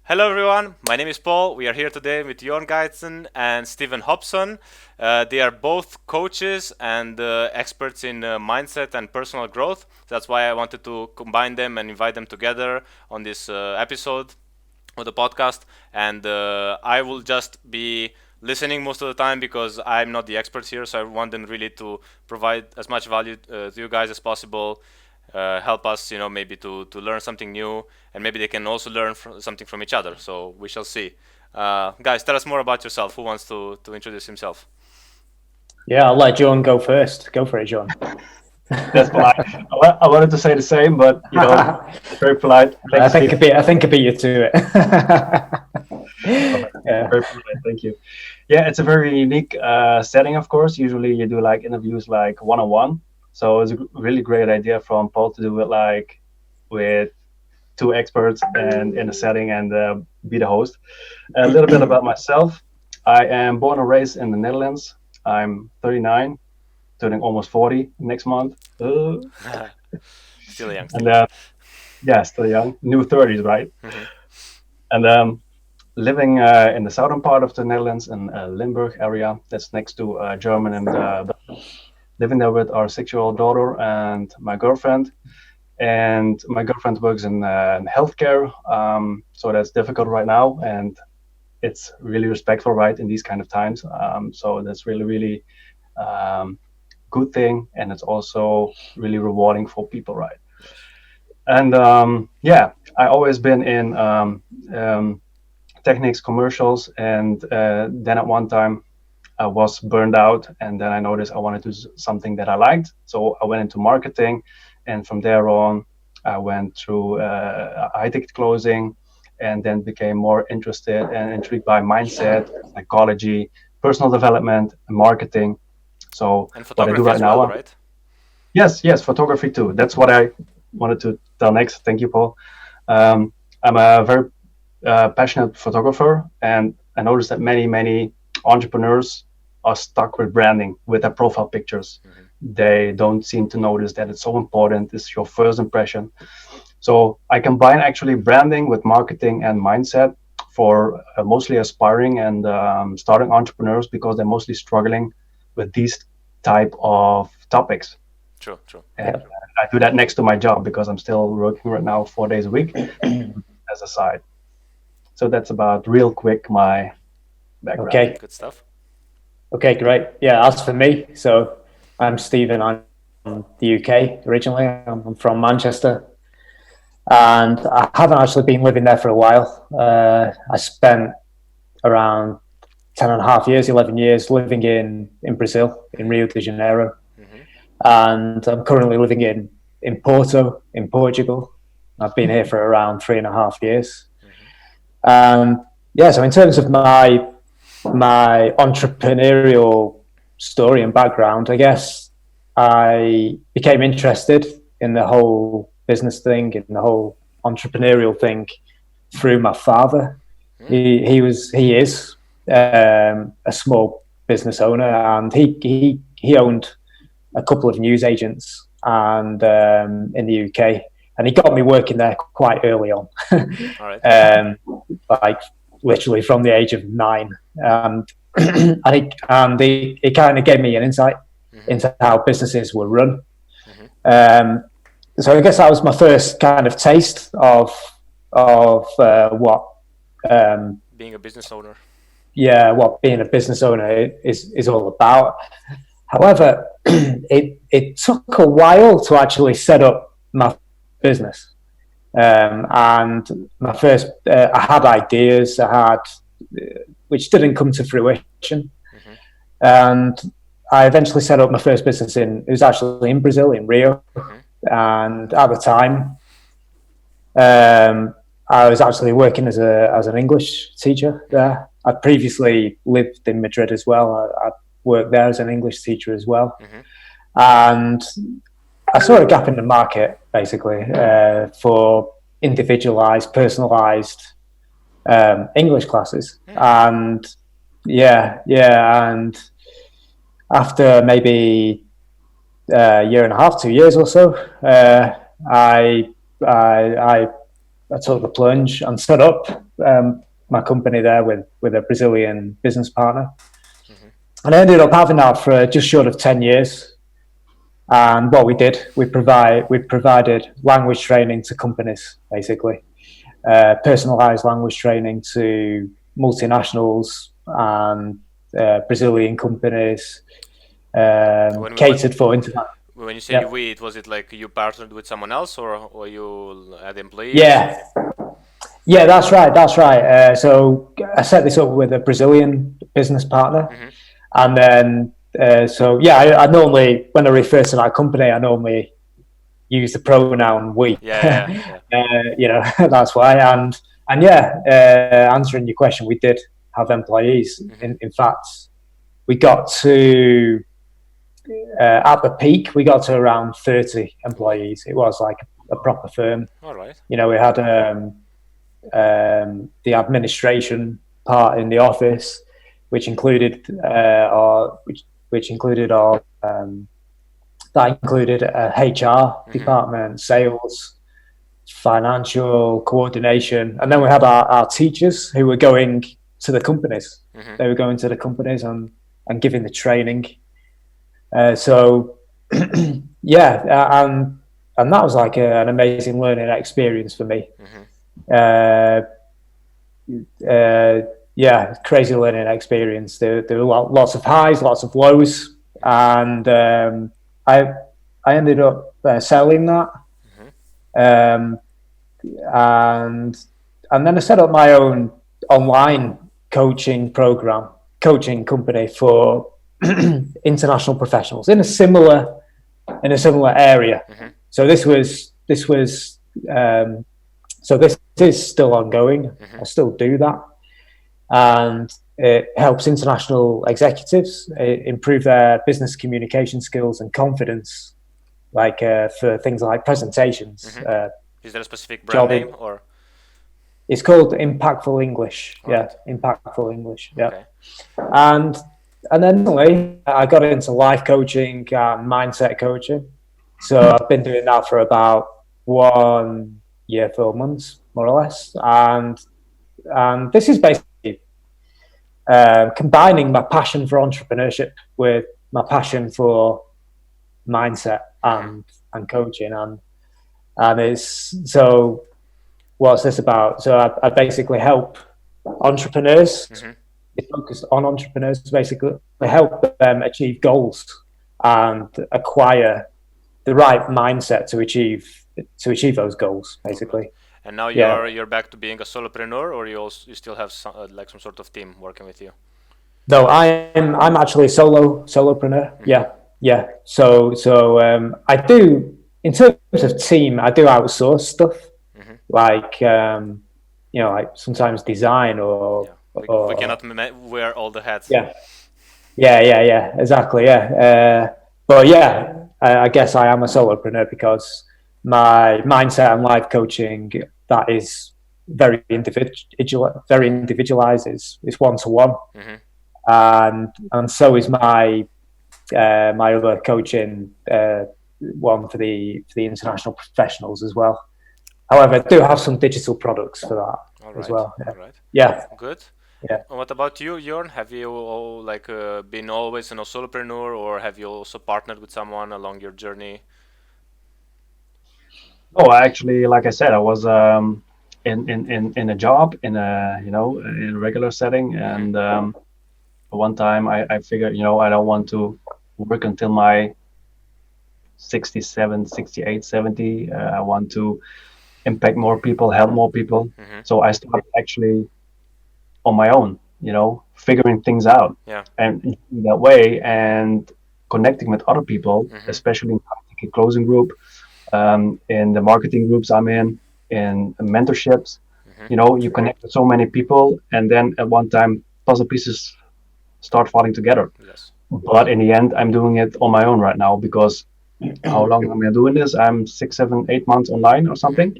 Hello everyone, my name is Paul. We are here today with Jorn Gijzen and Steven Hobson. They are both coaches and experts in mindset and personal growth. That's why I wanted to combine them and invite them together on this episode of the podcast. And I will just be listening most of the time because I'm not the expert here, so I want them really to provide as much value to you guys as possible, help us, maybe to learn something new, and maybe they can also learn something from each other. So we shall see. Guys, tell us more about yourself. Who wants to introduce himself? Yeah, I'll let Jorn go first. Go for it, Jorn. That's polite. I wanted to say the same, but very polite. I think I beat you to it. Yeah. Very polite. Thank you. Yeah, it's a very unique setting. Of course, usually you do like interviews like one-on-one. So it's a really great idea from Paul to do it like with two experts and in a setting and be the host. A little bit about myself. I am born and raised in the Netherlands. I'm 39. Turning almost 40 next month. Still young. And yeah, still young. New 30s, right? Mm-hmm. And living in the southern part of the Netherlands in Limburg area. That's next to German and living there with our 6-year-old daughter and my girlfriend. And my girlfriend works in healthcare, so that's difficult right now. And it's really respectful, right, in these kind of times. So that's really good thing, and it's also really rewarding for people, right? And yeah, I always been in techniques, commercials, and then at one time I was burned out, and then I noticed I wanted to do something that I liked, so I went into marketing, and from there on I went through high-ticket closing, and then became more interested and intrigued by mindset, psychology, personal development, and marketing. So and what I do right now, right? Yes, photography too. That's what I wanted to tell next. Thank you, Paul. I'm a very passionate photographer, and I noticed that many entrepreneurs are stuck with branding, with their profile pictures. Mm-hmm. They don't seem to notice that it's so important. It's your first impression. So I combine actually branding with marketing and mindset for mostly aspiring and starting entrepreneurs, because they're mostly struggling with these type of topics. True. And I do that next to my job because I'm still working right now 4 days a week as a side. So that's about real quick my background. Okay. Good stuff. Okay, great. Yeah, as for me, so I'm Steven. I'm from the UK originally. I'm from Manchester. And I haven't actually been living there for a while. I spent around 10 and a half years, 11 years living in Brazil, in Rio de Janeiro. Mm-hmm. And I'm currently living in Porto, in Portugal. I've been here for around 3.5 years. Mm-hmm. Yeah, so in terms of my entrepreneurial story and background, I guess I became interested in the whole business thing, in the whole entrepreneurial thing through my father. Mm. He is a small business owner, and he owned a couple of news agents and in the UK, and he got me working there quite early on. All right. Like literally from the age of 9, and he kind of gave me an insight into how businesses were run. So I guess that was my first kind of taste of what being a business owner. Yeah, what being a business owner is all about. However, it took a while to actually set up my business. And my first, I had ideas, which didn't come to fruition. Mm-hmm. And I eventually set up my first business it was actually in Brazil, in Rio. Mm-hmm. And at the time, I was actually working as an English teacher there. I'd previously lived in Madrid as well. I worked there as an English teacher as well. Mm-hmm. And I saw a gap in the market, basically, for individualized, personalized English classes. Mm-hmm. And after maybe a year and a half, 2 years or so, I took the plunge and set up my company there with a Brazilian business partner. And I ended up having that for just short of 10 years. And what we did, we provided language training to companies, basically. Personalized language training to multinationals and Brazilian companies, catered for international. When you say we, was it like you partnered with someone else, or you had employees? Yeah, that's right. So I set this up with a Brazilian business partner, and then I normally, when I refer to that company, I normally use the pronoun we. That's why. And answering your question, we did have employees. In fact, we got to at the peak, we got to around 30 employees. It was like a proper firm. All right. We had the administration part in the office, which included our HR department, sales, financial coordination, and then we had our teachers who were going to the companies. They were going to the companies and giving the training. And that was like an amazing learning experience for me. Crazy learning experience. There were lots of highs, lots of lows, and I ended up selling that, and then I set up my own online coaching company for international professionals in a similar area. So this is still ongoing. I still do that, and it helps international executives improve their business communication skills and confidence, like for things like presentations. Is there a specific brand name, or? It's called Impactful English. Right. Impactful English. Yeah. Okay. And then I got into life coaching and mindset coaching. So I've been doing that for about 1 year, 4 months, more or less. And this is basically combining my passion for entrepreneurship with my passion for mindset and coaching. And it's, so what's this about? So I basically help entrepreneurs. It's focused on entrepreneurs, basically. I help them achieve goals and acquire the right mindset to achieve those goals, basically. And now you're back to being a solopreneur, or you still have some sort of team working with you? No, I'm actually a solopreneur. Yeah. So I do, in terms of team, I do outsource stuff, like like sometimes design or. We cannot wear all the hats. Yeah, exactly. But I guess I am a solopreneur because my mindset and life coaching, that is very individualized. It's one-to-one, and so is my other coaching one for the international professionals as well. However, I do have some digital products for that as well. All right. Yeah. Good. Yeah. And what about you, Jorn? Have you been always a solopreneur, or have you also partnered with someone along your journey? Oh, actually, like I said, I was in a job in a regular setting, and one time I figured, I don't want to work until my 67, 68, 70. I want to impact more people, help more people. So I started actually on my own, figuring things out, and in that way, and connecting with other people, especially in the closing group, in the marketing groups I'm in mentorships. You connect with so many people, and then at one time puzzle pieces start falling together. Yes. But in the end, I'm doing it on my own right now, because how long am I doing this? I'm 6, 7, 8 months online or something.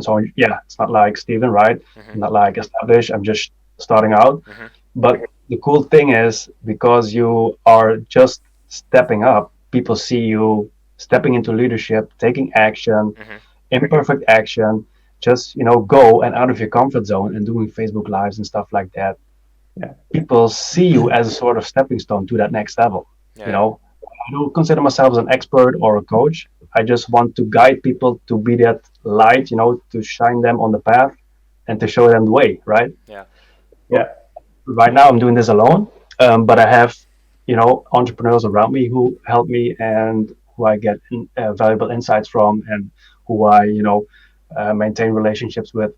So it's not like Steven, right? Not like established. I'm just starting out. But the cool thing is, because you are just stepping up, people see you stepping into leadership, taking action, imperfect action, just go and out of your comfort zone and doing Facebook lives and stuff like that. Yeah. People see you as a sort of stepping stone to that next level. Yeah. I don't consider myself as an expert or a coach. I just want to guide people to be that light, to shine them on the path and to show them the way, right? Yeah. Yeah. Right now I'm doing this alone, but I have, entrepreneurs around me who help me and who I get valuable insights from, and who I, maintain relationships with.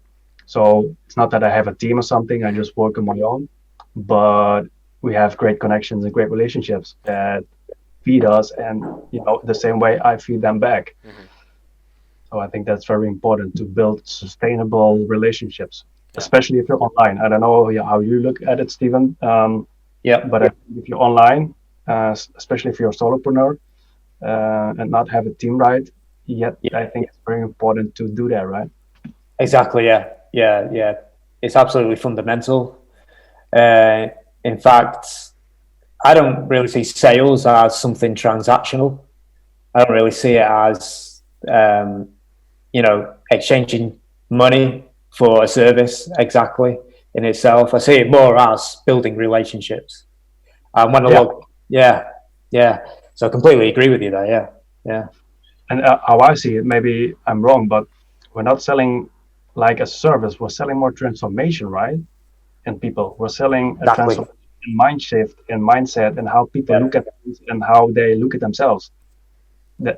So it's not that I have a team or something. I just work on my own, but we have great connections and great relationships that feed us, and the same way I feed them back. So I think that's very important, to build sustainable relationships, especially if you're online. I don't know how you look at it, Steven. But if you're online, especially if you're a solopreneur, and not have a team, right? I think it's very important to do that, right? Exactly. Yeah. It's absolutely fundamental. In fact, I don't really see sales as something transactional. I don't really see it as, exchanging money for a service exactly in itself. I see it more as building relationships. And when I look, so I completely agree with you there. Yeah. And how I see it, maybe I'm wrong, but we're not selling like a service. We're selling more transformation, right? In people, we're selling a transformation in mind shift, in mindset, and how people look at things and how they look at themselves.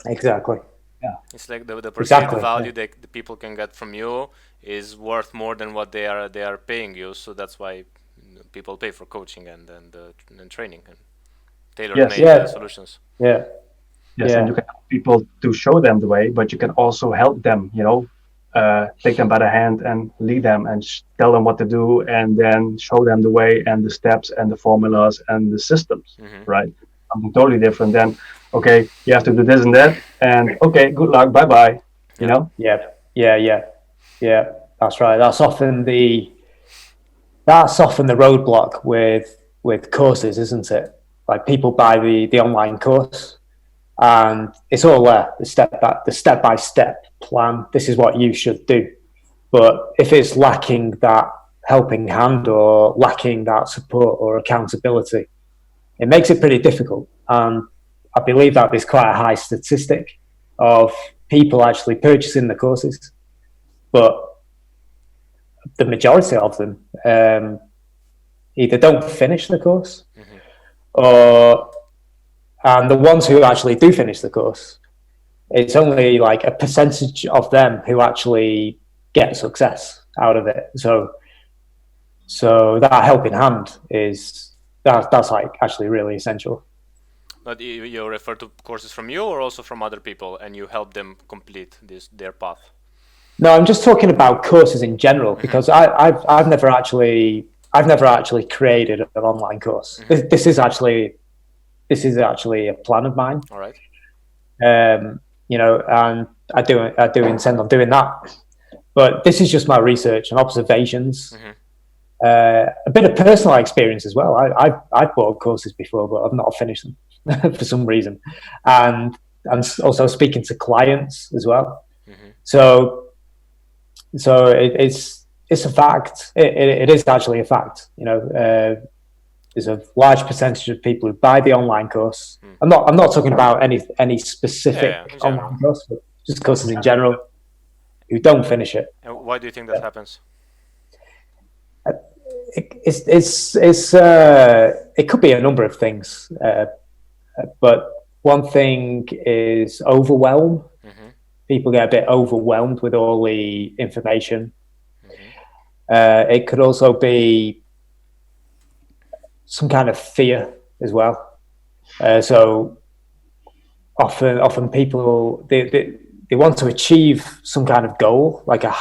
Exactly. Yeah. It's like the perceived value that the people can get from you is worth more than what they are paying you. So that's why people pay for coaching and training and tailor-made solutions. Yeah. Yes, and you can help people to show them the way, but you can also help them, take them by the hand and lead them and tell them what to do, and then show them the way and the steps and the formulas and the systems, right? Something totally different than, okay, you have to do this and that, and okay, good luck, bye-bye, Yeah, that's right. That's often the roadblock with courses, isn't it? Like, people buy the online course, and it's all there, the step-by-step plan. This is what you should do. But if it's lacking that helping hand, or lacking that support or accountability, it makes it pretty difficult. And I believe that there's quite a high statistic of people actually purchasing the courses, but the majority of them either don't finish the course, and the ones who actually do finish the course, it's only like a percentage of them who actually get success out of it. So that helping hand that's like actually really essential. But you refer to courses from you, or also from other people, and you help them complete their path? No, I'm just talking about courses in general, because I've never actually created an online course. This is actually a plan of mine. All right. And I do intend on doing that. But this is just my research and observations. A bit of personal experience as well. I've bought courses before, but I've not finished them for some reason. And also speaking to clients as well. So it's a fact. It is actually a fact. There's a large percentage of people who buy the online course. I'm not talking about any specific online course, but just courses in general, who don't finish it. And why do you think that happens? It could be a number of things, but one thing is overwhelm. People get a bit overwhelmed with all the information. It could also be some kind of fear as well. So often people they want to achieve some kind of goal, like a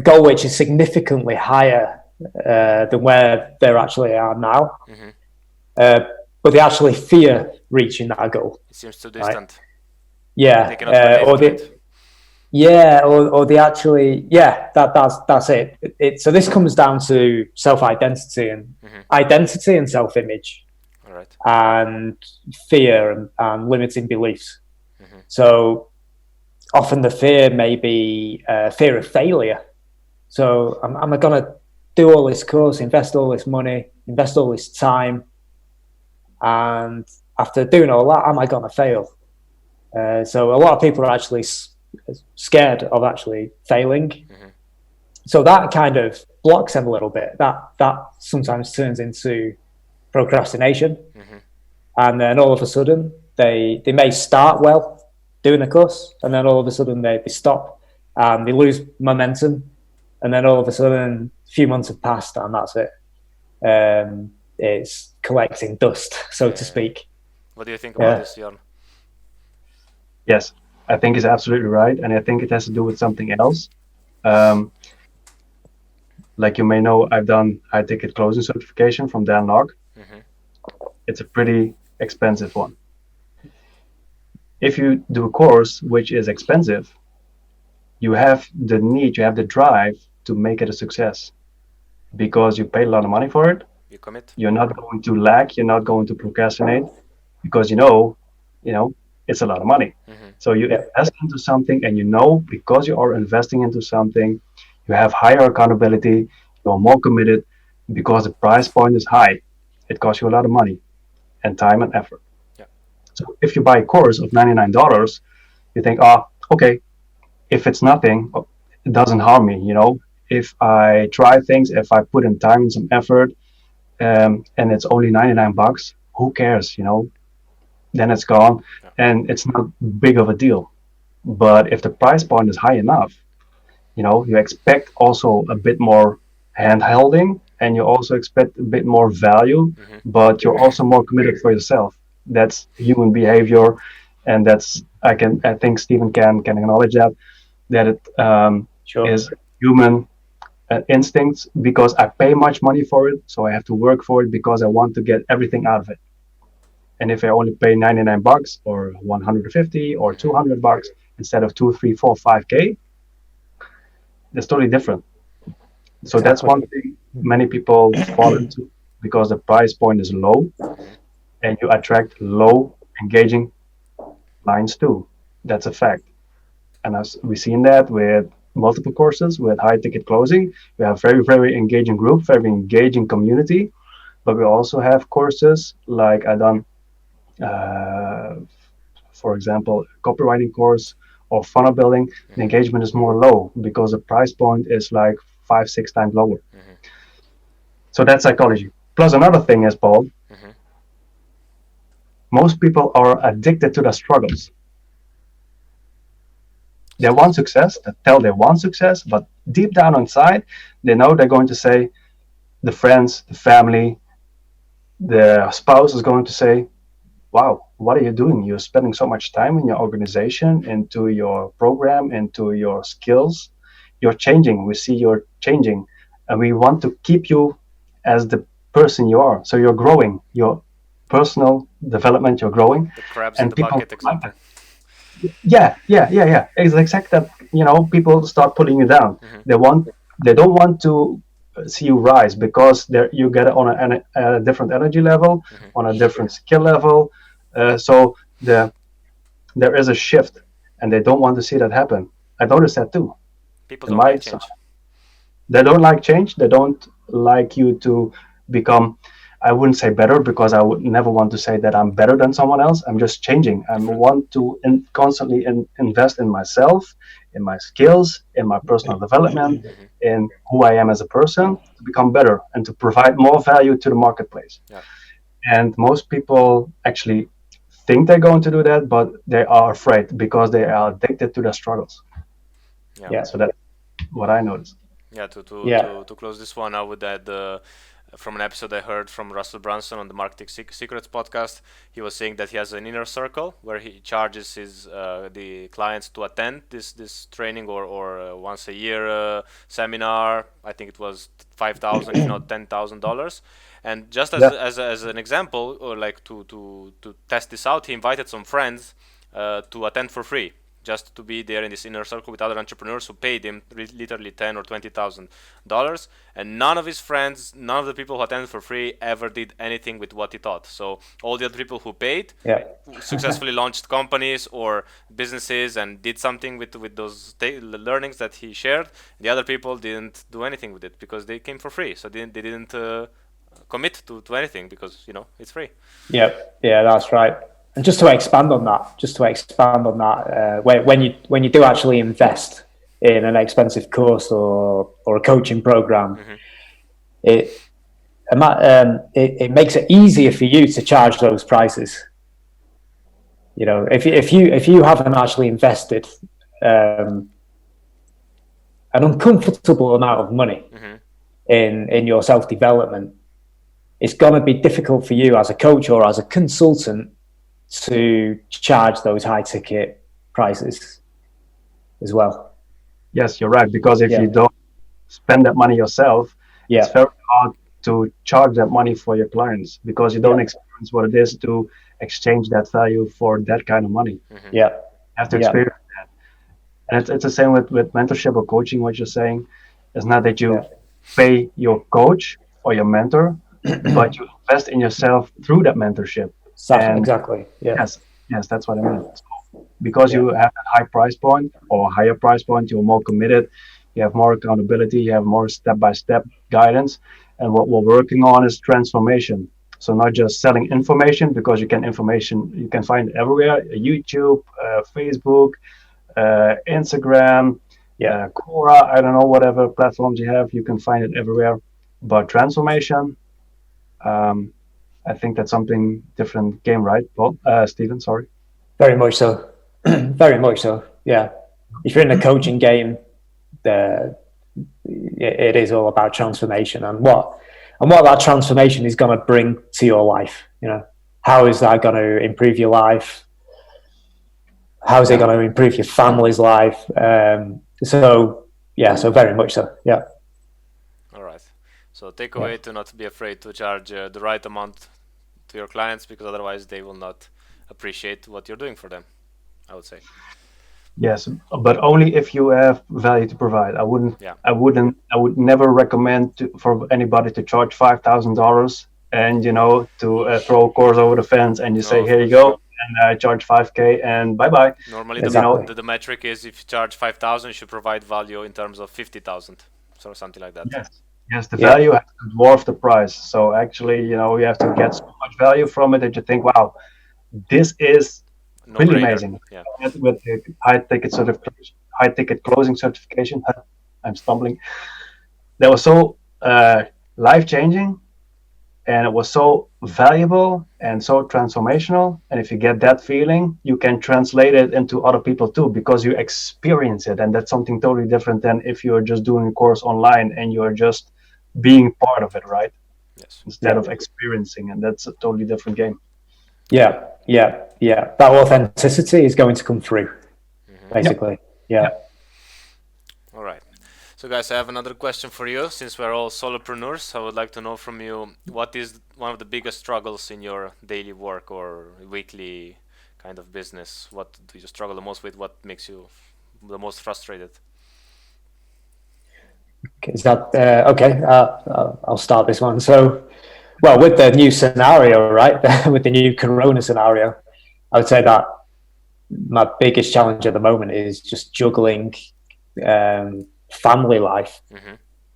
goal which is significantly higher than where they actually are now. But they actually fear reaching that goal. It seems too distant. Right? Yeah, they cannot or they actually, that's it. So this comes down to self-identity and identity and self-image, all right, and fear and limiting beliefs. So often the fear may be fear of failure. So am I going to do all this course, invest all this money, invest all this time, and after doing all that, am I going to fail? So a lot of people are actually scared of actually failing. Mm-hmm. So that kind of blocks them a little bit. That sometimes turns into procrastination. Mm-hmm. And then all of a sudden, they may start well doing the course, and then all of a sudden they stop and they lose momentum. And then all of a sudden, a few months have passed, and that's it. It's collecting dust, so to speak. What do you think about this, Jorn? Yes, I think it's absolutely right, and I think it has to do with something else. Like you may know, I've done high ticket closing certification from Dan Lok. Mm-hmm. It's a pretty expensive one. If you do a course which is expensive, you have the drive to make it a success, because you paid a lot of money for it. You commit. You're not going to lag. You're not going to procrastinate, because you know, it's a lot of money. Mm-hmm. So you invest into something, and because you are investing into something, you have higher accountability. You're more committed because the price point is high. It costs you a lot of money and time and effort. Yeah. So if you buy a course of $99, you think, okay, if it's nothing, it doesn't harm me. If I try things, if I put in time and some effort, and it's only $99, who cares? Then it's gone, and it's not big of a deal. But if the price point is high enough, you expect also a bit more hand-holding, and you also expect a bit more value, but you're also more committed for yourself. That's human behavior, and I think Steven can acknowledge that it is human instincts, because I pay much money for it, so I have to work for it because I want to get everything out of it. And if I only pay $99 or $150 or $200 instead of $2, $3, $4, $5K, that's totally different. So exactly. That's one thing many people fall into, because the price point is low, and you attract low engaging clients too. That's a fact. And as we've seen that with multiple courses, with high ticket closing, we have very, very engaging group, very engaging community. But we also have courses like I done, for example, copywriting course or funnel building. The engagement is more low because the price point is like 5-6 times lower. Mm-hmm. So that's psychology. Plus another thing is, Paul, most people are addicted to their struggles. They want success, they want success, but deep down inside, they know they're going to say, the friends, the family, the spouse is going to say, wow, what are you doing? You're spending so much time in your organization, into your program, into your skills. You're changing. We see you're changing. And we want to keep you as the person you are. So you're growing. Your personal development, you're growing. The crabs in the bucket example. Yeah. It's exactly that. People start pulling you down. Mm-hmm. They don't want to see you rise, because you get it on a different energy level, on a different skill level. So there is a shift, and they don't want to see that happen. I noticed that too. People don't like change. They don't like change. They don't like you to become, I wouldn't say better, because I would never want to say that I'm better than someone else. I'm just changing. I want to constantly invest in myself, in my skills, in my personal development, in who I am as a person, to become better and to provide more value to the marketplace. Yeah. And most people actually think they're going to do that, but they are afraid because they are addicted to their struggles. Yeah. So that's what I noticed. Yeah. To close this one, I would add from an episode I heard from Russell Brunson on the Marketing Secrets podcast. He was saying that he has an inner circle where he charges the clients to attend this training or once a year seminar. I think it was $5,000, if not $10,000. And just as an example, or like to test this out, he invited some friends to attend for free, just to be there in this inner circle with other entrepreneurs who paid him literally $10,000 or $20,000, and none of his friends, none of the people who attended for free ever did anything with what he taught. So all the other people who paid successfully launched companies or businesses and did something with those learnings that he shared. The other people didn't do anything with it because they came for free, so they didn't commit to anything because it's free. Yeah, that's right. And just to expand on that, when you do actually invest in an expensive course or a coaching program, it makes it easier for you to charge those prices. If you haven't actually invested an uncomfortable amount of money in your self-development, it's going to be difficult for you as a coach or as a consultant to charge those high ticket prices as well. Yes, you're right. Because if you don't spend that money yourself, it's very hard to charge that money for your clients because you don't experience what it is to exchange that value for that kind of money. You have to experience that. And it's the same with mentorship or coaching. What you're saying is not that you pay your coach or your mentor, but you invest in yourself through that mentorship. Exactly. Yes, that's what I mean. So because you have a high price point or a higher price point, you're more committed, you have more accountability, you have more step-by-step guidance. And what we're working on is transformation. So not just selling information, because you can find it everywhere: YouTube, Facebook, Instagram, Quora, I don't know, whatever platforms you have, you can find it everywhere. But transformation, I think that's something different game, right? Well, Steven, sorry. Very much so. Very much so. Yeah. If you're in the coaching game, it is all about transformation and what that transformation is going to bring to your life. How is that going to improve your life? How is it going to improve your family's life? So very much so. Yeah. All right. So take away to not be afraid to charge the right amount to your clients, because otherwise they will not appreciate what you're doing for them, I would say. Yes, but only if you have value to provide. I would never recommend for anybody to charge $5,000 and to throw a course over the fence and you say, here you go, and I charge $5,000 and bye bye. Normally, the metric is if you charge $5,000, you should provide value in terms of $50,000, or something like that. Yes, the value has to dwarf the price. So actually, you have to get so much value from it that you think, wow, this is really amazing. With the high ticket closing certification, I'm stumbling. That was so life changing, and it was so valuable and so transformational. And if you get that feeling, you can translate it into other people too, because you experience it, and that's something totally different than if you're just doing a course online and you're just being part of it, right? Yes. Instead of experiencing, and that's a totally different game. Yeah. That authenticity is going to come through, basically. Yeah. All right. So, guys, I have another question for you. Since we're all solopreneurs, I would like to know from you, what is one of the biggest struggles in your daily work or weekly kind of business? What do you struggle the most with? What makes you the most frustrated? Is that okay? I'll start this one. So, with the new scenario, right? With the new Corona scenario, I would say that my biggest challenge at the moment is just juggling family life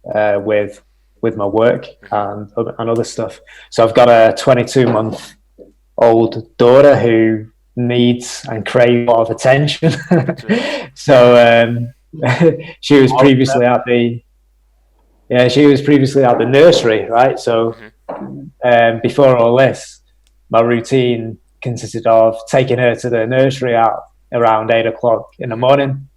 with my work and other stuff. So I've got a 22-month-old daughter who needs and craves a lot of attention. So she was previously at the nursery, right? So before all this, my routine consisted of taking her to the nursery at around 8 o'clock in the morning,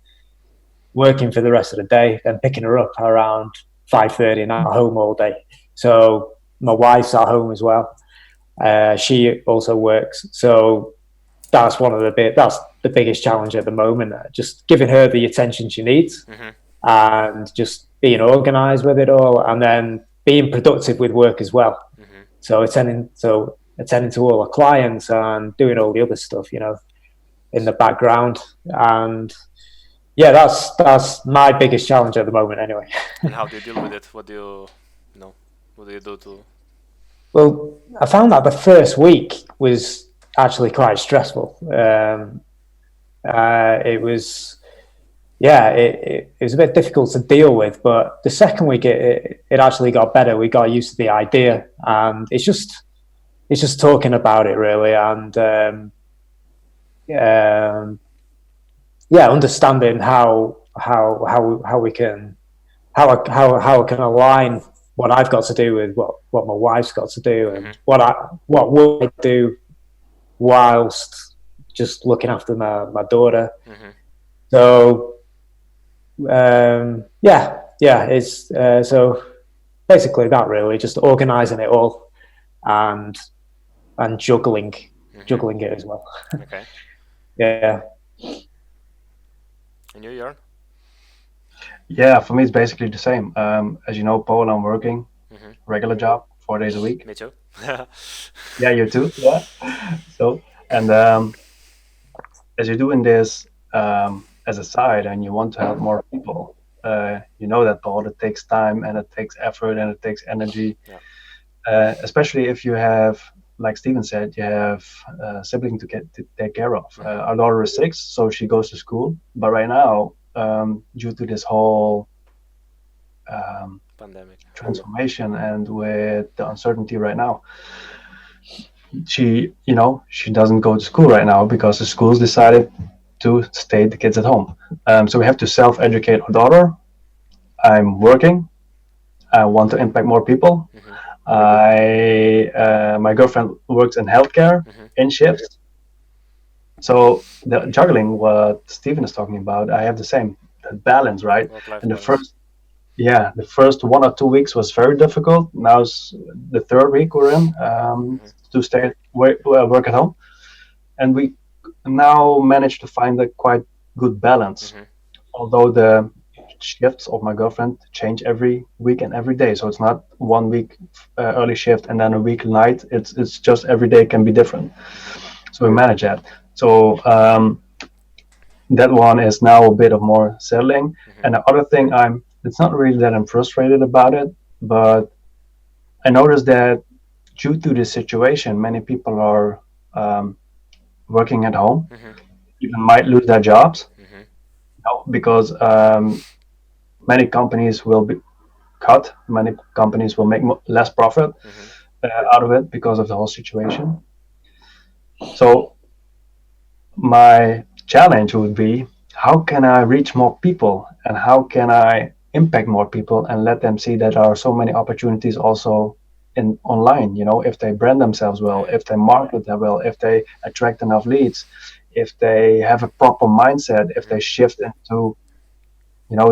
working for the rest of the day, then picking her up around 5:30 and at home all day. So my wife's at home as well. She also works. So that's the biggest challenge at the moment. Just giving her the attention she needs and just being organized with it all, and then being productive with work as well. So attending to all our clients and doing all the other stuff, in the background. And yeah, that's my biggest challenge at the moment anyway. And how do you deal with it? What do you do to? Well, I found that the first week was actually quite stressful. It was, yeah, it was a bit difficult to deal with, but the second week it actually got better. We got used to the idea, and it's just talking about it really, and yeah, understanding how we can how I can align what I've got to do with what my wife's got to do, and what will I do whilst just looking after my daughter. So it's so basically that really, just organising it all and juggling it as well. Okay. Yeah. And you, Jorn? Yeah, for me it's basically the same. As you know, Paul, I'm working regular job 4 days a week. Me too. Yeah, you too. Yeah. So, and as you're doing this as a side and you want to help more people, you know that, Paul, it takes time and it takes effort and it takes energy. Yeah. Especially if you have, like Steven said, you have a sibling to take care of. Our daughter is 6, so she goes to school. But right now, due to this whole Pandemic transformation and with the uncertainty right now, she doesn't go to school right now because the schools decided to stay the kids at home. So we have to self-educate our daughter. I'm working. I want to impact more people. My girlfriend works in healthcare in shifts. So the juggling, what Steven is talking about, I have the same, that balance, right? And the first 1 or 2 weeks was very difficult. Now it's the 3rd week we're in to stay work at home, and we now managed to find a quite good balance. Although the shifts of my girlfriend change every week and every day, so it's not 1 week early shift and then a week night. It's just every day can be different. So we manage that. So that one is now a bit of more settling. And the other thing, it's not really that I'm frustrated about it, but I noticed that due to this situation, many people are working at home, even might lose their jobs, because many companies will be cut. Many companies will make less profit out of it because of the whole situation. So my challenge would be, how can I reach more people and how can I impact more people and let them see that there are so many opportunities also in online, if they brand themselves well, if they market them well, if they attract enough leads, if they have a proper mindset, if they shift into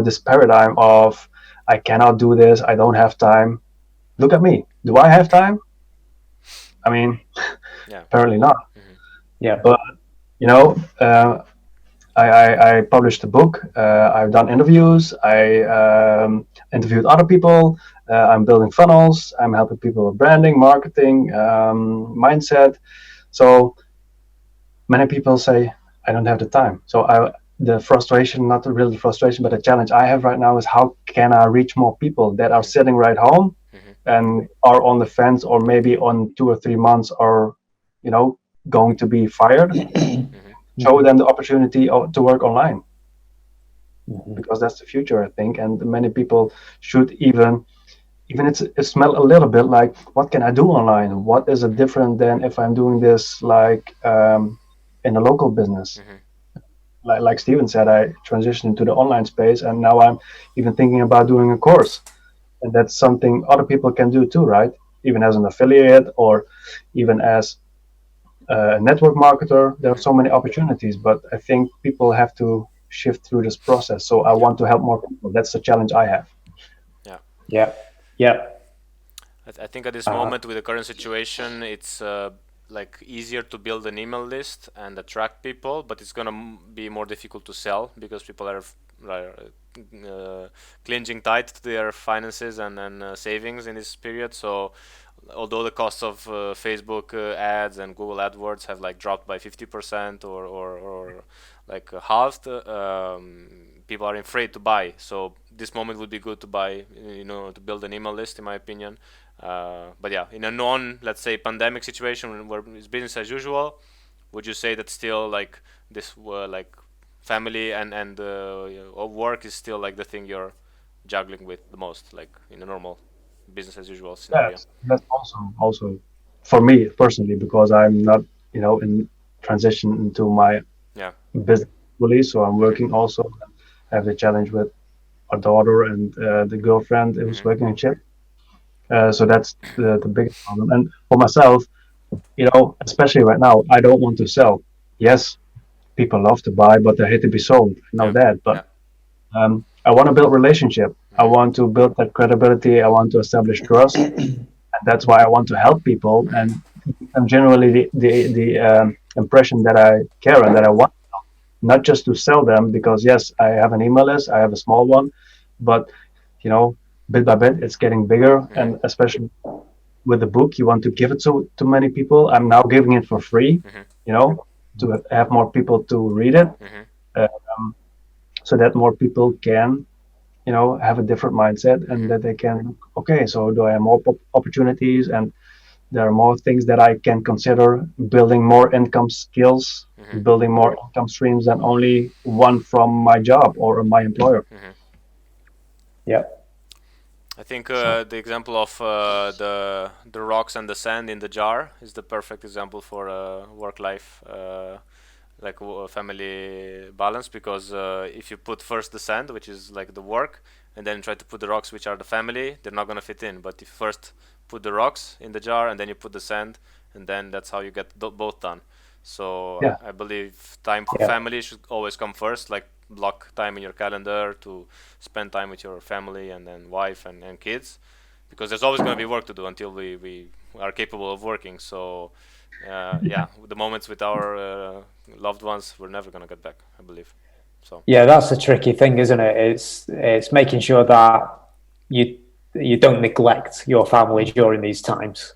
this paradigm of, I cannot do this, I don't have time. Look at me. Do I have time? I mean, apparently not. Yeah. But I published a book. I've done interviews. I interviewed other people. I'm building funnels. I'm helping people with branding, marketing, mindset. So many people say, I don't have the time. So the frustration, not really the frustration, but the challenge I have right now is, how can I reach more people that are sitting right home and are on the fence, or maybe on 2 or 3 months are, going to be fired. Show them the opportunity to work online, because that's the future, I think. And many people should even it smell a little bit like, what can I do online? What is it different than if I'm doing this like in a local business? Like Steven said, I transitioned into the online space, and now I'm even thinking about doing a course, and that's something other people can do too, right? Even as an affiliate, or even as a network marketer. There are so many opportunities, but I think people have to shift through this process. So I want to help more people. That's the challenge I have. Yeah. I think at this moment, with the current situation, it's like easier to build an email list and attract people, but it's gonna be more difficult to sell because people are clinging tight to their finances and savings in this period. So although the costs of Facebook ads and Google AdWords have like dropped by 50% or like halved, people are afraid to buy. So this moment would be good to buy, to build an email list, in my opinion. But yeah, in a let's say, pandemic situation where it's business as usual, would you say that still like this like family and work is still like the thing you're juggling with the most, like in a normal business as usual scenario? That's also for me personally, because I'm not, in transition into my Yeah. business fully, so I'm working also. I have the challenge with a daughter and the girlfriend who's working in chip. So that's the biggest problem. And for myself, especially right now, I don't want to sell. Yes, people love to buy, but they hate to be sold. I know that, but I want to build relationship. I want to build that credibility. I want to establish trust, and that's why I want to help people. And generally, the impression that I care and that I want, not just to sell them, because yes, I have an email list, I have a small one, but bit by bit, it's getting bigger, and especially with the book, you want to give it to many people. I'm now giving it for free, to have more people to read it, so that more people can, have a different mindset, and that they can, okay, so do I have more opportunities, and there are more things that I can consider, building more income skills, building more income streams than only one from my job or my employer. Yeah. I think the example of the rocks and the sand in the jar is the perfect example for work-life, like family balance, because if you put first the sand, which is like the work, and then try to put the rocks, which are the family, they're not going to fit in. But if you first put the rocks in the jar and then you put the sand, and then that's how you get both done. So I believe time for family should always come first, like block time in your calendar to spend time with your family and then wife and kids, because there's always going to be work to do until we are capable of working. So the moments with our loved ones, we're never going to get back, I believe. So yeah, that's the tricky thing, isn't it? It's making sure that you don't neglect your family during these times,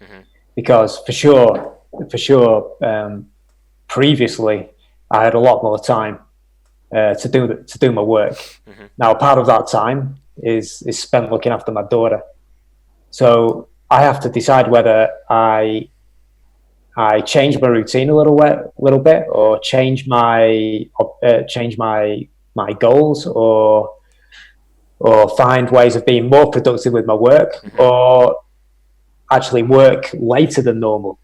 because for sure, previously I had a lot more time to do my work. Now, part of that time is spent looking after my daughter. So I have to decide whether I change my routine a little bit, or change my goals, or find ways of being more productive with my work, or actually work later than normal.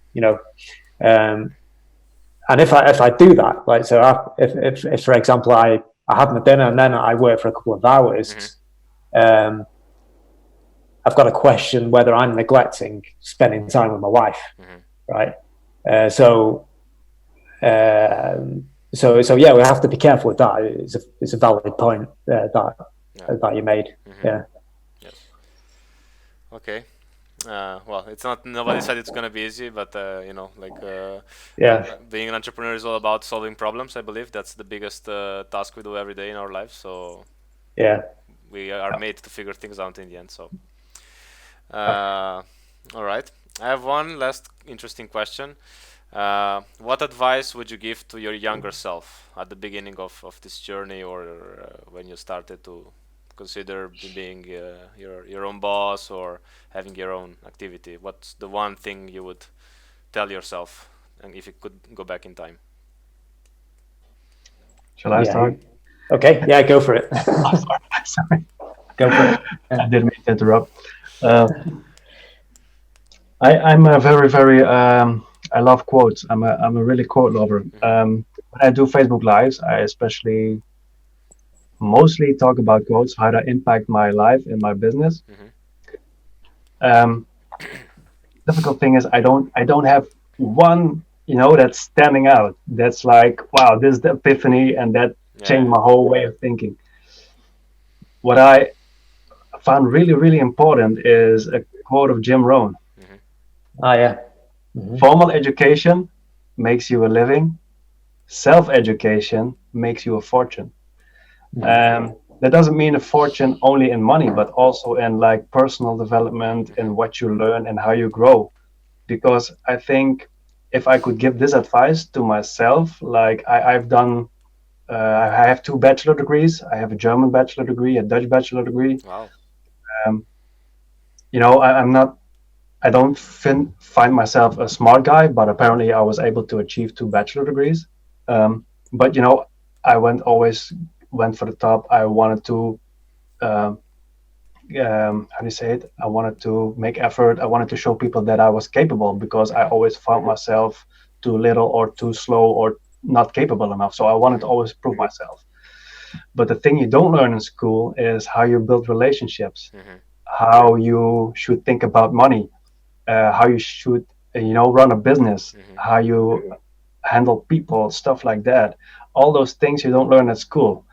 And if I do that, like, so if for example I have my dinner and then I work for a couple of hours, I've got to question whether I'm neglecting spending time with my wife, right? So yeah, we have to be careful with that. It's a valid point that you made. Yeah. Yes. Okay. Well, it's not. Nobody said it's gonna be easy, but being an entrepreneur is all about solving problems. I believe that's the biggest task we do every day in our life. So we are made to figure things out in the end. So, all right. I have one last interesting question. What advice would you give to your younger self at the beginning of this journey, or when you started to consider being your own boss or having your own activity? What's the one thing you would tell yourself, and if you could go back in time? Shall I start? Okay, yeah, go for it. Sorry. Go for it. I didn't mean to interrupt. I'm a very I love quotes. I'm a really quote lover. When I do Facebook Lives, I especially mostly talk about quotes, how they impact my life and my business. Difficult thing is I don't have one, that's standing out. That's like, wow, this is the epiphany, and that changed my whole way of thinking. What I found really important is a quote of Jim Rohn. Formal education makes you a living. Self-education makes you a fortune. That doesn't mean a fortune only in money, but also in like personal development, and what you learn and how you grow. because I think if I could give this advice to myself, like I've done, I have 2 bachelor degrees. I have a German bachelor degree, a Dutch bachelor degree. Wow. Um, I'm not, I don't find myself a smart guy, but apparently I was able to achieve 2 bachelor degrees. But I always went for the top. I wanted to, um, how do you say it? I wanted to make effort. I wanted to show people that I was capable, because I always found myself too little or too slow or not capable enough. So I wanted to always prove myself. But the thing you don't learn in school is how you build relationships, how you should think about money, how you should, run a business, how you handle people, stuff like that. All those things you don't learn at school.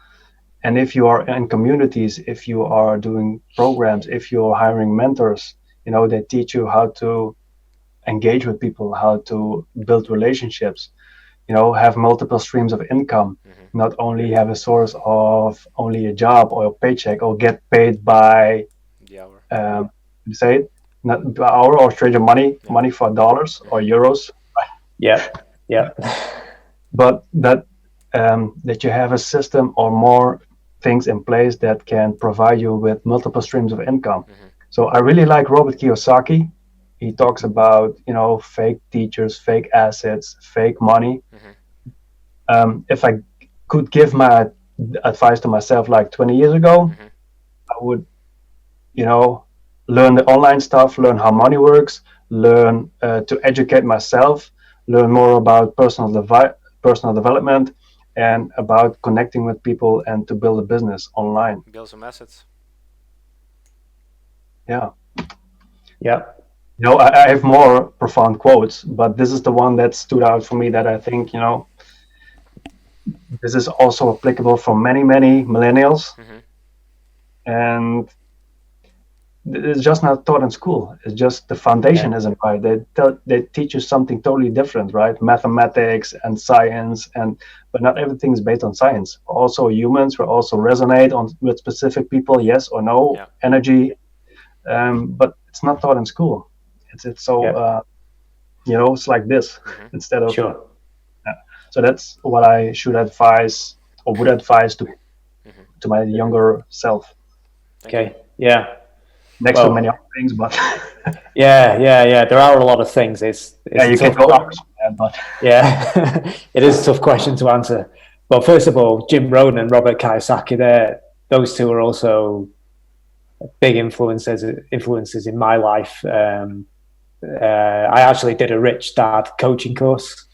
And if you are in communities, if you are doing programs, if you're hiring mentors, they teach you how to engage with people, how to build relationships, have multiple streams of income, not only have a source of only a job or a paycheck, or get paid by, The hour. say it, not by hour, or trade your money for dollars or euros. Yeah. But that you have a system or more things in place that can provide you with multiple streams of income. So I really like Robert Kiyosaki. He talks about, fake teachers, fake assets, fake money. If I could give my advice to myself like 20 years ago, I would, learn the online stuff, learn how money works, learn to educate myself, learn more about personal development, and about connecting with people and to build a business online. Build some assets. Yeah. Yeah. I have more profound quotes, but this is the one that stood out for me, that I think, this is also applicable for many, many millennials. And it's just not taught in school. It's just the foundation isn't right. They teach you something totally different, right? Mathematics and science, but not everything is based on science. Also, humans will also resonate with specific people, yes or no, energy, but it's not taught in school. It's so it's like this instead of. Sure. So that's what I should advise, or would advise to my younger self. Okay. Yeah. Next to many other things, but yeah. There are a lot of things. It's you can go over that, but it is a tough question to answer. But first of all, Jim Rohn and Robert Kiyosaki, those two are also big influences in my life. I actually did a Rich Dad coaching course.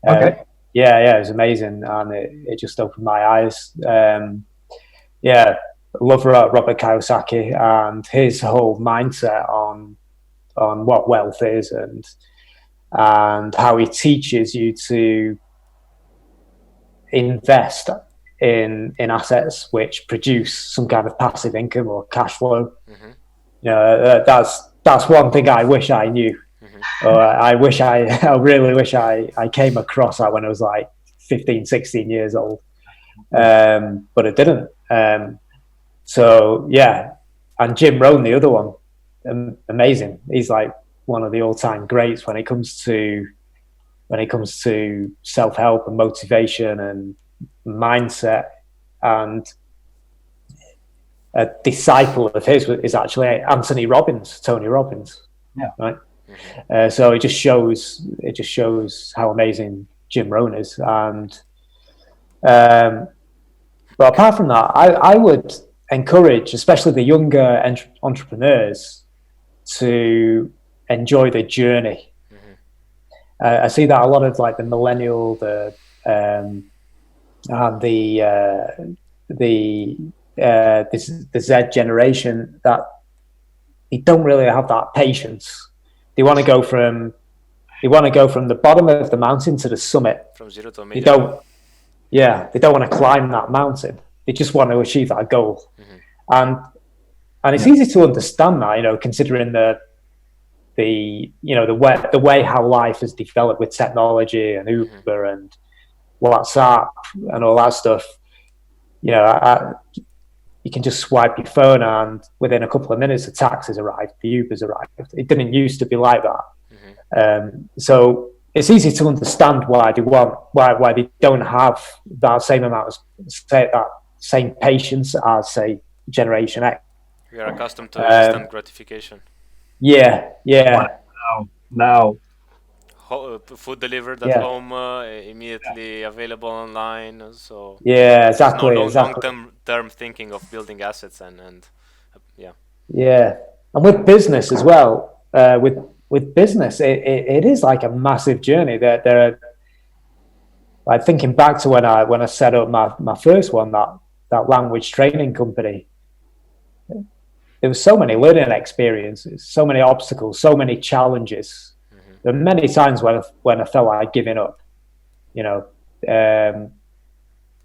Okay. Yeah, it was amazing, and it just opened my eyes. Love Robert Kiyosaki and his whole mindset on what wealth is, and how he teaches you to invest in assets which produce some kind of passive income or cash flow. That's one thing I wish I knew. I really wish I came across that when I was like 15, 16 years old. But it didn't. So yeah, and Jim Rohn, the other one, amazing. He's like one of the all-time greats when it comes to self-help and motivation and mindset. And a disciple of his is actually Tony Robbins. Yeah. Right. So it just shows how amazing Jim Rohn is. And but apart from that, I would encourage, especially the younger entrepreneurs, to enjoy the journey. I see that a lot of like the millennial, the Z generation, that they don't really have that patience. They want to go from the bottom of the mountain to the summit. From zero to a They million. don't want to climb that mountain. They just want to achieve that goal. And it's easy to understand that, considering the way how life has developed with technology and Uber and WhatsApp and all that stuff. You can just swipe your phone and within a couple of minutes the taxis arrived, the Ubers arrived. It didn't used to be like that. So it's easy to understand why they don't have that same amount of that same patience as, say, Generation X. We are accustomed to instant gratification. Yeah, yeah. Now. Food delivered at home, immediately available online. So yeah, exactly. There's no exactly. long-term thinking of building assets and yeah. Yeah, and with business as well. With business, it is like a massive journey. There are, like, thinking back to when I set up my first one, that language training company. There were so many learning experiences, so many obstacles, so many challenges. There were many times when I felt like giving up. You know, there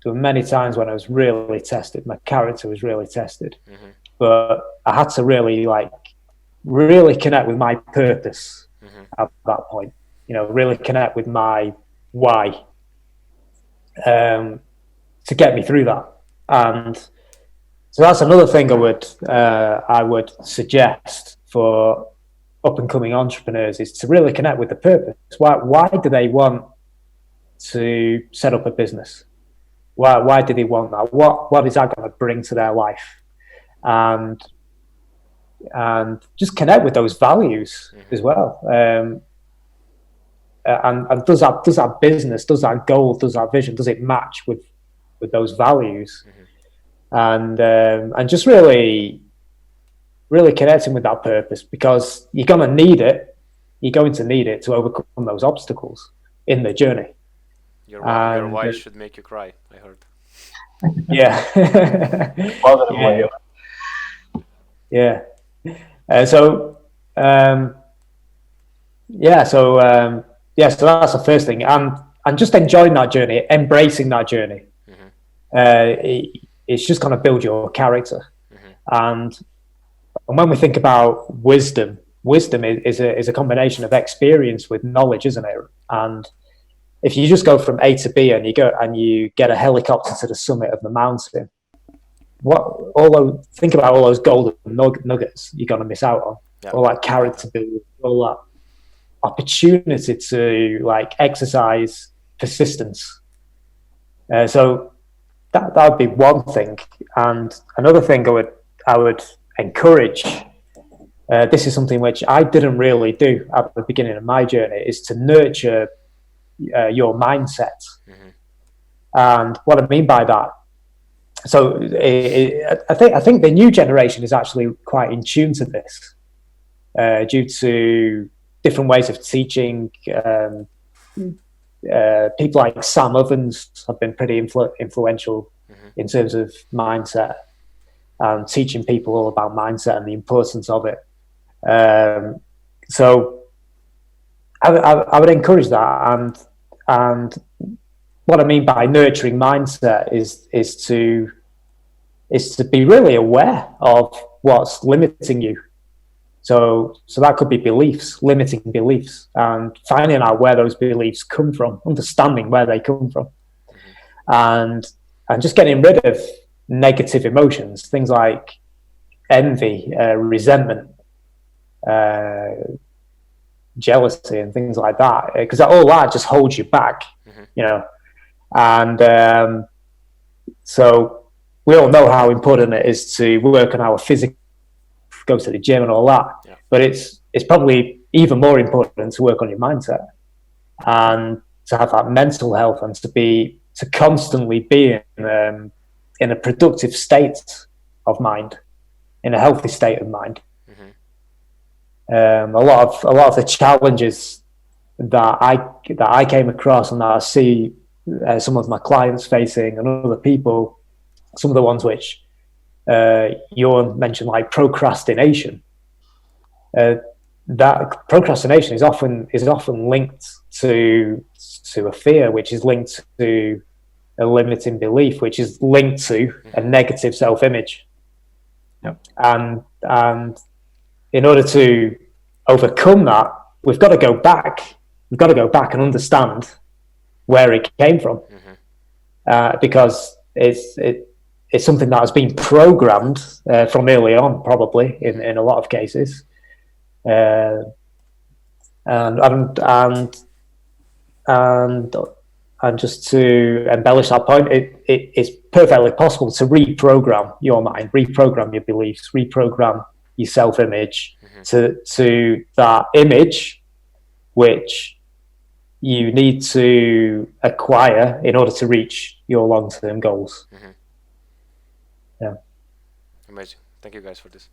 were many times when I was really tested. My character was really tested, but I had to really connect with my purpose at that point. You know, really connect with my why to get me through that. And so that's another thing I would suggest for up and coming entrepreneurs, is to really connect with the purpose. Why do they want to set up a business? Why do they want that? What is that going to bring to their life? And just connect with those values as well. And does that business, does that goal, does that vision, does it match with those values? And just really connecting with that purpose, because you're going to need it. You're going to need it to overcome those obstacles in the journey. Your why should make you cry, I heard. Yeah. Yeah. So that's the first thing, and just enjoying that journey, embracing that journey. It's just going to build your character. And when we think about wisdom is a combination of experience with knowledge, isn't it? And if you just go from A to B and you get a helicopter to the summit of the mountain, think about all those golden nuggets you're going to miss out on. All that character building, all that opportunity to exercise persistence. So that would be one thing. And another thing I would encourage, this is something which I didn't really do at the beginning of my journey, is to nurture your mindset. And what I mean by that, so I think the new generation is actually quite in tune to this, due to different ways of teaching. People like Sam Ovens have been pretty influential in terms of mindset, and teaching people all about mindset and the importance of it. So I would encourage that, and what I mean by nurturing mindset is to be really aware of what's limiting you. So that could be limiting beliefs, and finding out where those beliefs come from, understanding where they come from, and just getting rid of negative emotions, things like envy, resentment, jealousy, and things like that, because all that just holds you back, you know. And so we all know how important it is to work on our physical, go to the gym and all that, but it's probably even more important to work on your mindset and to have that mental health, and to constantly be in a productive state of mind, in a healthy state of mind. A lot of the challenges that I came across and that I see some of my clients facing, and other people, some of the ones which Jorn mentioned, like procrastination. That procrastination is often linked to a fear, which is linked to a limiting belief, which is linked to a negative self-image. And in order to overcome that, we've got to go back. We've got to go back and understand where it came from, because it's something that has been programmed from early on, probably in a lot of cases. And and just to embellish that point, it's perfectly possible to reprogram your mind, reprogram your beliefs, reprogram your self-image to that image which you need to acquire in order to reach your long-term goals. Yeah. Amazing. Thank you guys for this.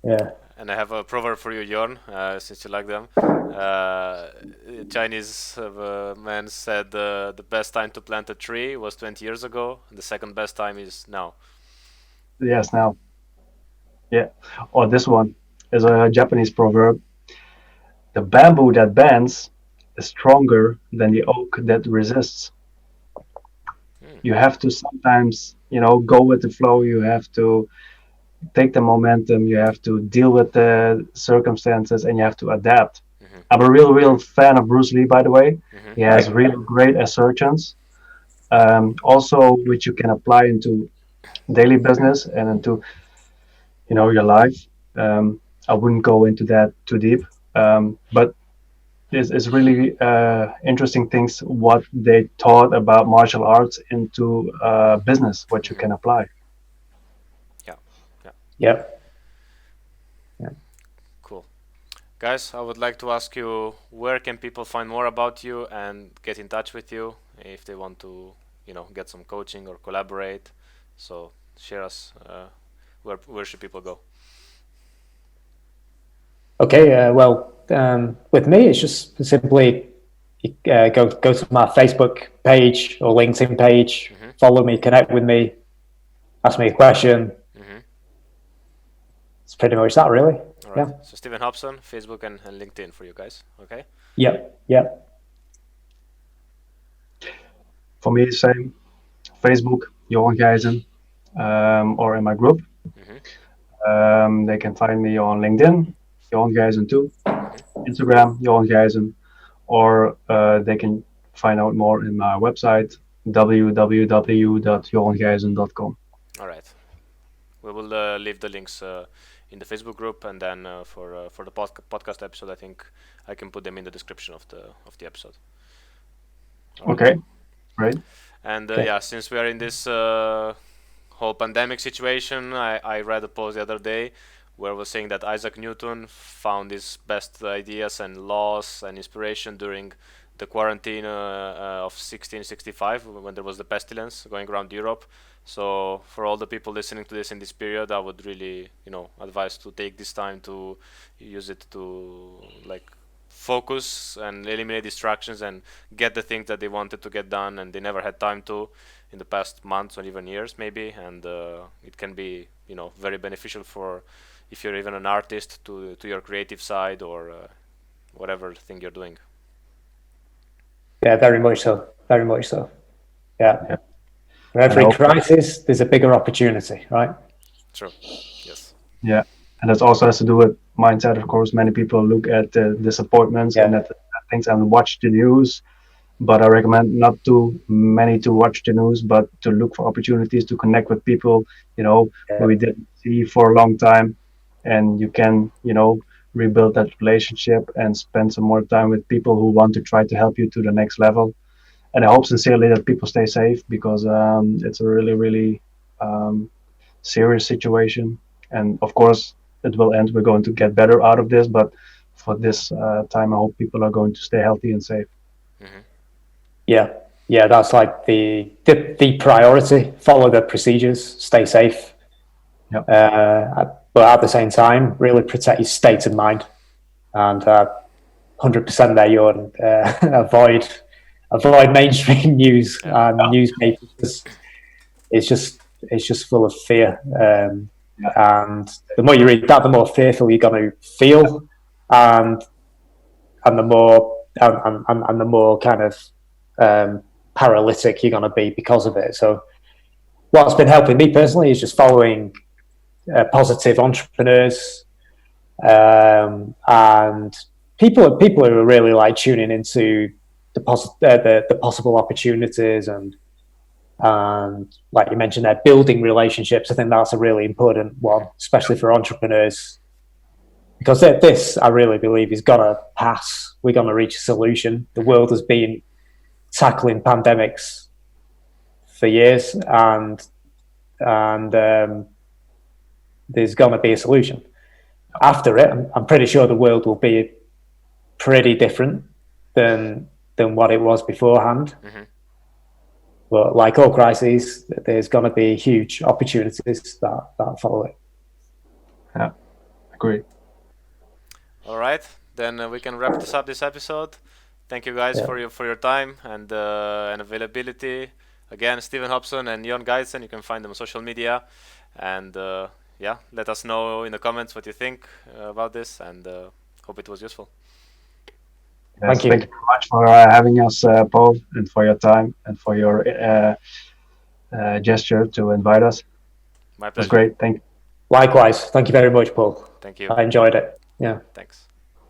Yeah. And I have a proverb for you, Jorn, since you like them. Chinese man said the best time to plant a tree was 20 years ago, and the second best time is now. Yes, now. Yeah. Or this one is a Japanese proverb. The bamboo that bends is stronger than the oak that resists. You have to sometimes, go with the flow. You have to take the momentum. You have to deal with the circumstances, and you have to adapt. I'm a real fan of Bruce Lee, by the way. He has real great assertions, also which you can apply into daily business and into, your life. I wouldn't go into that too deep, but it's really interesting things what they taught about martial arts into business, what you can apply. Yeah. Cool. Guys, I would like to ask you, where can people find more about you and get in touch with you if they want to, get some coaching or collaborate? So share us, where should people go? Okay. With me, it's just simply go to my Facebook page or LinkedIn page, follow me, connect with me, ask me a question. It's pretty much that, really. All right. Yeah. So Steven Hobson, Facebook and LinkedIn for you guys. Okay. Yep. For me, same. Facebook, Jorn Gijzen, or in my group. They can find me on LinkedIn, Jorn Gijzen too, Instagram, Jorn Gijzen, or they can find out more in my website, www.jorngijzen.com. All right. We will leave the links in the Facebook group, and then for the podcast episode, I think I can put them in the description of the episode. Okay, great. And yeah, since we are in this whole pandemic situation, I read a post the other day where it was saying that Isaac Newton found his best ideas and laws and inspiration during the quarantine of 1665, when there was the pestilence going around Europe. So for all the people listening to this in this period, I would really, advise to take this time to use it to focus and eliminate distractions and get the things that they wanted to get done and they never had time to in the past months or even years maybe. And it can be, very beneficial for if you're even an artist to your creative side or whatever thing you're doing. Yeah, very much so. Yeah. For every crisis, there's a bigger opportunity, right? True. Yes. Yeah, and that also has to do with mindset. Of course, many people look at the disappointments and at things and watch the news, but I recommend not too many to watch the news, but to look for opportunities to connect with people, who we didn't see for a long time, and you can, rebuild that relationship and spend some more time with people who want to try to help you to the next level. And I hope sincerely that people stay safe, because it's a really, really serious situation. And of course, it will end. We're going to get better out of this. But for this time, I hope people are going to stay healthy and safe. Yeah, that's like the priority. Follow the procedures, stay safe. Yep. But at the same time, really protect your state of mind. And 100% there, you're avoid mainstream news and newspapers. It's just full of fear, and the more you read that, the more fearful you're going to feel, and the more kind of paralytic you're going to be because of it. So what's been helping me personally is just following positive entrepreneurs and people who are really tuning into the possible opportunities and like you mentioned there, building relationships. I think that's a really important one, especially for entrepreneurs, because this, I really believe, is going to pass. We're going to reach a solution. The world has been tackling pandemics for years, and there's going to be a solution. After it, I'm pretty sure the world will be pretty different than what it was beforehand. Mm-hmm. But like all crises, there's going to be huge opportunities that follow it. Yeah, agree. All right, then we can wrap this episode. Thank you guys for your time and availability. Again, Steven Hobson and Jorn Gijzen. You can find them on social media, and let us know in the comments what you think about this, and hope it was useful. Yes, thank you very much for having us, Paul, and for your time and for your gesture to invite us. My pleasure. It was great. Thank you. Likewise. Thank you very much, Paul. Thank you. I enjoyed it. Yeah. Thanks.